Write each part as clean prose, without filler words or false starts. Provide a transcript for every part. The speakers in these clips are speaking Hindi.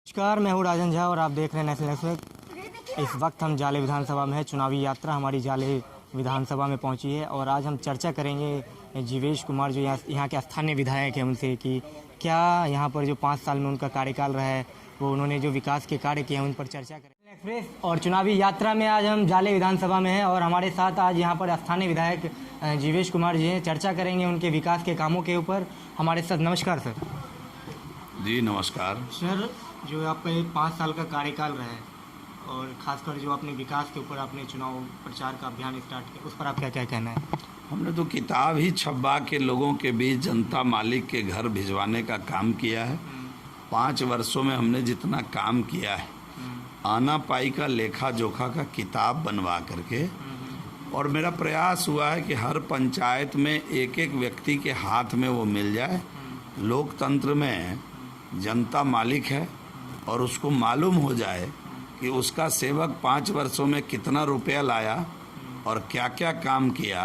नमस्कार, मैं हूँ राजन झा और आप देख रहे हैं नेशनल एक्सप्रेस। इस वक्त हम जाले विधानसभा में है। चुनावी यात्रा हमारी जाले विधानसभा में पहुंची है और आज हम चर्चा करेंगे जीवेश कुमार जो यहाँ के स्थानीय विधायक हैं उनसे कि क्या यहाँ पर जो 5 साल में उनका कार्यकाल रहा है वो उन्होंने जो विकास के कार्य किए हैं उन पर चर्चा करेंगे। एक्सप्रेस और चुनावी यात्रा में आज हम जाले विधानसभा में हैं और हमारे साथ आज यहाँ पर स्थानीय विधायक जीवेश कुमार जी हैं। चर्चा करेंगे उनके विकास के कामों के ऊपर। हमारे साथ नमस्कार सर। जी नमस्कार सर, जो आपका 5 साल का कार्यकाल रहा है और खासकर जो अपने विकास के ऊपर आपने चुनाव प्रचार का अभियान स्टार्ट किया, उस पर आप क्या क्या कहना है? हमने तो किताब ही छपवा के लोगों के बीच जनता मालिक के घर भिजवाने का काम किया है। 5 वर्षों में हमने जितना काम किया है, आना पाई का लेखा जोखा का किताब बनवा करके, और मेरा प्रयास हुआ है कि हर पंचायत में एक एक व्यक्ति के हाथ में वो मिल जाए। लोकतंत्र में जनता मालिक है और उसको मालूम हो जाए कि उसका सेवक 5 वर्षों में कितना रुपया लाया और क्या क्या काम किया।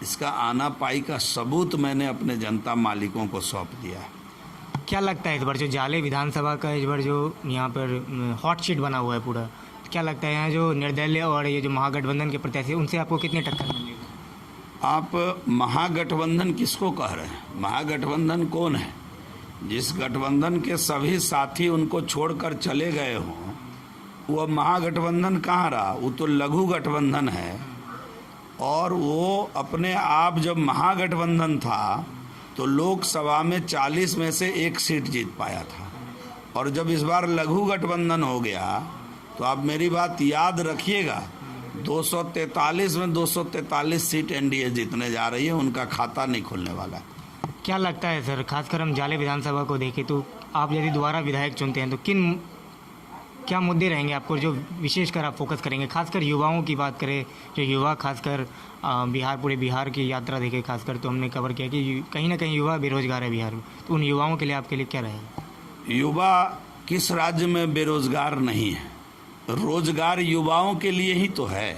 इसका आना पाई का सबूत मैंने अपने जनता मालिकों को सौंप दिया है। क्या लगता है इस बार जो जाले विधानसभा का इस बार जो यहाँ पर हॉट शीट बना हुआ है पूरा, क्या लगता है यहाँ जो निर्दलीय और ये जो महागठबंधन के प्रत्याशी उनसे आपको कितनी टक्कर मिलेगी? आप महागठबंधन किसको कह रहे हैं? महागठबंधन कौन है? जिस गठबंधन के सभी साथी उनको छोड़कर चले गए हों, वो महागठबंधन कहाँ रहा? वो तो लघु गठबंधन है। और वो अपने आप जब महागठबंधन था तो लोकसभा में 40 में से 1 सीट जीत पाया था, और जब इस बार लघु गठबंधन हो गया तो आप मेरी बात याद रखिएगा, 243 में 243 सीट एनडीए जीतने जा रही है। उनका खाता नहीं खुलने वाला है। क्या लगता है सर, खासकर हम जाले विधानसभा को देखें तो आप यदि दोबारा विधायक चुनते हैं तो क्या मुद्दे रहेंगे आपको जो विशेषकर आप फोकस करेंगे? खासकर युवाओं की बात करें, जो युवा खासकर पूरे बिहार की यात्रा देखें खासकर, तो हमने कवर किया कि कहीं ना कहीं युवा बेरोजगार है बिहार में, तो उन युवाओं के लिए आपके लिए क्या रहेगा? युवा किस राज्य में बेरोजगार नहीं है? रोजगार युवाओं के लिए ही तो है।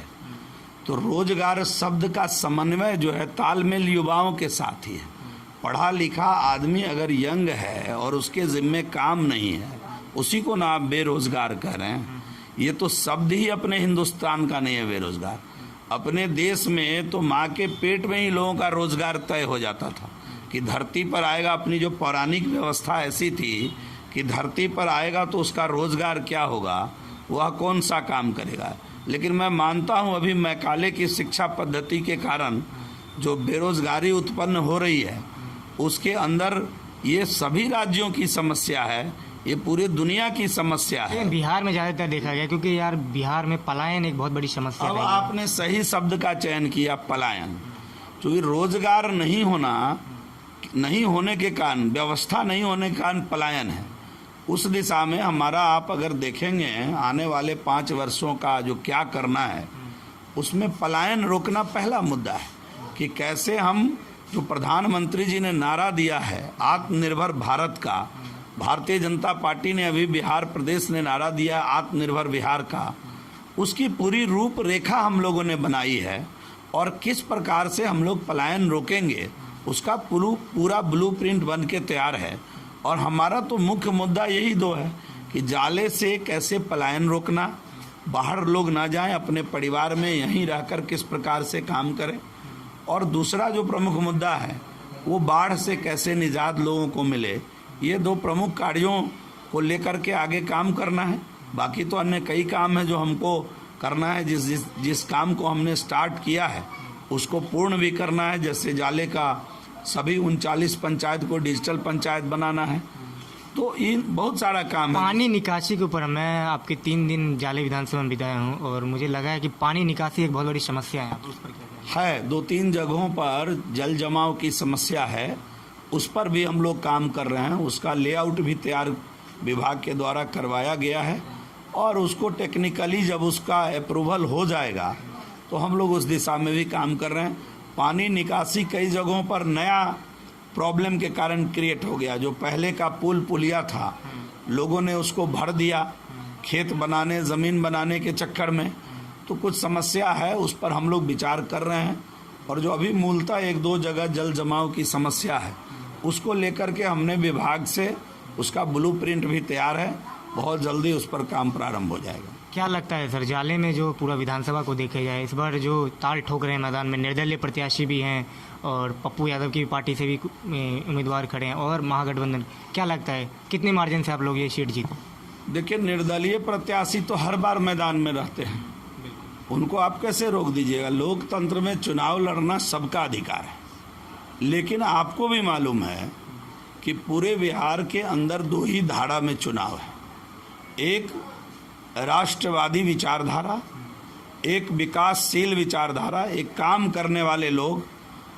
तो रोजगार शब्द का समन्वय जो है, तालमेल युवाओं के साथ ही है। पढ़ा लिखा आदमी अगर यंग है और उसके जिम्मे काम नहीं है, उसी को ना आप बेरोजगार कह रहे हैं। ये तो शब्द ही अपने हिंदुस्तान का नहीं है बेरोजगार। अपने देश में तो माँ के पेट में ही लोगों का रोजगार तय हो जाता था कि धरती पर आएगा। अपनी जो पौराणिक व्यवस्था ऐसी थी कि धरती पर आएगा तो उसका रोजगार क्या होगा, वह कौन सा काम करेगा। लेकिन मैं मानता हूँ अभी मैकाले की शिक्षा पद्धति के कारण जो बेरोजगारी उत्पन्न हो रही है, उसके अंदर ये सभी राज्यों की समस्या है, ये पूरी दुनिया की समस्या है। बिहार में ज़्यादातर देखा गया, क्योंकि यार बिहार में पलायन एक बहुत बड़ी समस्या है। अब आपने सही शब्द का चयन किया, पलायन। क्योंकि रोजगार नहीं होने के कारण, व्यवस्था नहीं होने के कारण पलायन है। उस दिशा में हमारा, आप अगर देखेंगे आने वाले 5 वर्षों का जो क्या करना है, उसमें पलायन रोकना पहला मुद्दा है कि कैसे हम, जो प्रधानमंत्री जी ने नारा दिया है आत्मनिर्भर भारत का, भारतीय जनता पार्टी ने अभी बिहार प्रदेश ने नारा दिया है आत्मनिर्भर बिहार का, उसकी पूरी रूपरेखा हम लोगों ने बनाई है। और किस प्रकार से हम लोग पलायन रोकेंगे उसका पूरा ब्लूप्रिंट बन के तैयार है। और हमारा तो मुख्य मुद्दा यही 2 है कि जाले से कैसे पलायन रोकना, बाहर लोग ना जाएं, अपने परिवार में यहीं रहकर किस प्रकार से काम करें, और दूसरा जो प्रमुख मुद्दा है वो बाढ़ से कैसे निजात लोगों को मिले। ये 2 प्रमुख कार्यों को लेकर के आगे काम करना है। बाकी तो अन्य कई काम है जो हमको करना है। जिस काम को हमने स्टार्ट किया है उसको पूर्ण भी करना है। जैसे जाले का सभी 39 पंचायत को डिजिटल पंचायत बनाना है। तो इन बहुत सारा काम है। पानी निकासी के ऊपर मैं आपके 3 दिन जाले विधानसभा में बिताया हूँ और मुझे लगा है कि पानी निकासी एक बहुत बड़ी समस्या है। उस पर क्या है? 2-3 जगहों पर जल जमाव की समस्या है, उस पर भी हम लोग काम कर रहे हैं। उसका लेआउट भी तैयार विभाग के द्वारा करवाया गया है और उसको टेक्निकली जब उसका अप्रूवल हो जाएगा तो हम लोग उस दिशा में भी काम कर रहे हैं। पानी निकासी कई जगहों पर नया प्रॉब्लम के कारण क्रिएट हो गया। जो पहले का पुलिया था, लोगों ने उसको भर दिया खेत बनाने, ज़मीन बनाने के चक्कर में। तो कुछ समस्या है, उस पर हम लोग विचार कर रहे हैं। और जो अभी मूलतः 1-2 जगह जल जमाव की समस्या है, उसको लेकर के हमने विभाग से उसका ब्लूप्रिंट भी तैयार है बहुत जल्दी उस पर काम प्रारंभ हो जाएगा। क्या लगता है सर, जाले में जो पूरा विधानसभा को देखे जाए, इस बार जो ताल ठोक रहे हैं मैदान में, निर्दलीय प्रत्याशी भी हैं और पप्पू यादव की पार्टी से भी उम्मीदवार खड़े हैं और महागठबंधन, क्या लगता है कितने मार्जिन से आप लोग ये सीट जीते? देखिए, निर्दलीय प्रत्याशी तो हर बार मैदान में रहते हैं, उनको आप कैसे रोक दीजिएगा? लोकतंत्र में चुनाव लड़ना सबका अधिकार है, लेकिन आपको भी मालूम है कि पूरे बिहार के अंदर दो ही धारा में चुनाव है, एक राष्ट्रवादी विचारधारा, एक विकासशील विचारधारा, एक काम करने वाले लोग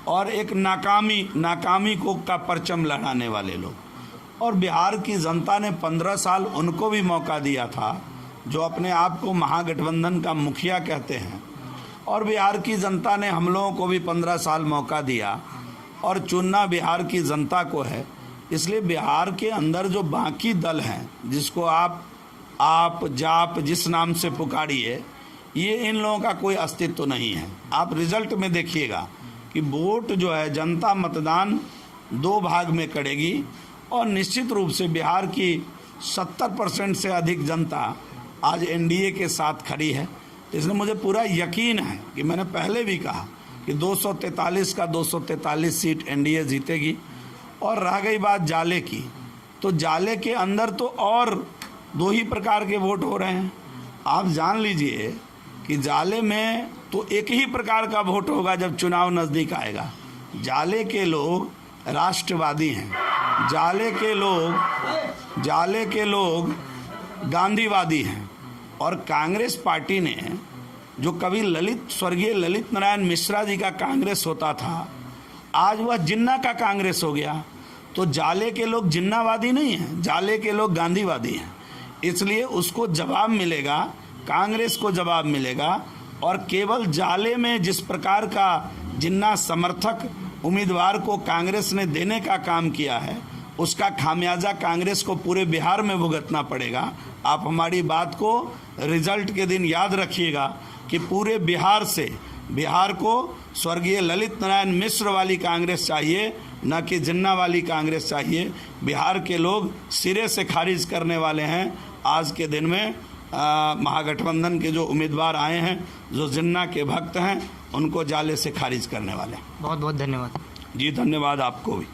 और एक नाकामी को का परचम लहराने वाले लोग। और बिहार की जनता ने 15 साल उनको भी मौका दिया था जो अपने आप को महागठबंधन का मुखिया कहते हैं, और बिहार की जनता ने हम लोगों को भी 15 साल मौका दिया, और चुनना बिहार की जनता को है। इसलिए बिहार के अंदर जो बाकी दल हैं, जिसको आप जाप जिस नाम से पुकारिए, ये इन लोगों का कोई अस्तित्व नहीं है। आप रिजल्ट में देखिएगा कि वोट जो है, जनता मतदान 2 भाग में करेगी, और निश्चित रूप से बिहार की 70% से अधिक जनता आज एनडीए के साथ खड़ी है। इसलिए मुझे पूरा यकीन है कि मैंने पहले भी कहा कि 243 का 243 सीट एनडीए जीतेगी। और रह गई बात जाले की, तो जाले के अंदर तो और 2 ही प्रकार के वोट हो रहे हैं। आप जान लीजिए कि जाले में तो एक ही प्रकार का वोट होगा जब चुनाव नज़दीक आएगा। जाले के लोग राष्ट्रवादी हैं, जाले के लोग गांधीवादी हैं, और कांग्रेस पार्टी ने जो कभी स्वर्गीय ललित नारायण मिश्रा जी का कांग्रेस होता था, आज वह जिन्ना का कांग्रेस हो गया। तो जाले के लोग जिन्नावादी नहीं हैं, जाले के लोग गांधीवादी हैं। इसलिए उसको जवाब मिलेगा, कांग्रेस को जवाब मिलेगा। और केवल जाले में जिस प्रकार का जिन्ना समर्थक उम्मीदवार को कांग्रेस ने देने का काम किया है, उसका खामियाजा कांग्रेस को पूरे बिहार में भुगतना पड़ेगा। आप हमारी बात को रिजल्ट के दिन याद रखिएगा कि पूरे बिहार को स्वर्गीय ललित नारायण मिश्र वाली कांग्रेस चाहिए, न कि जिन्ना वाली कांग्रेस चाहिए। बिहार के लोग सिरे से खारिज करने वाले हैं आज के दिन में। महागठबंधन के जो उम्मीदवार आए हैं, जो जिन्ना के भक्त हैं, उनको जाले से खारिज करने वाले हैं। बहुत बहुत धन्यवाद। जी धन्यवाद आपको भी।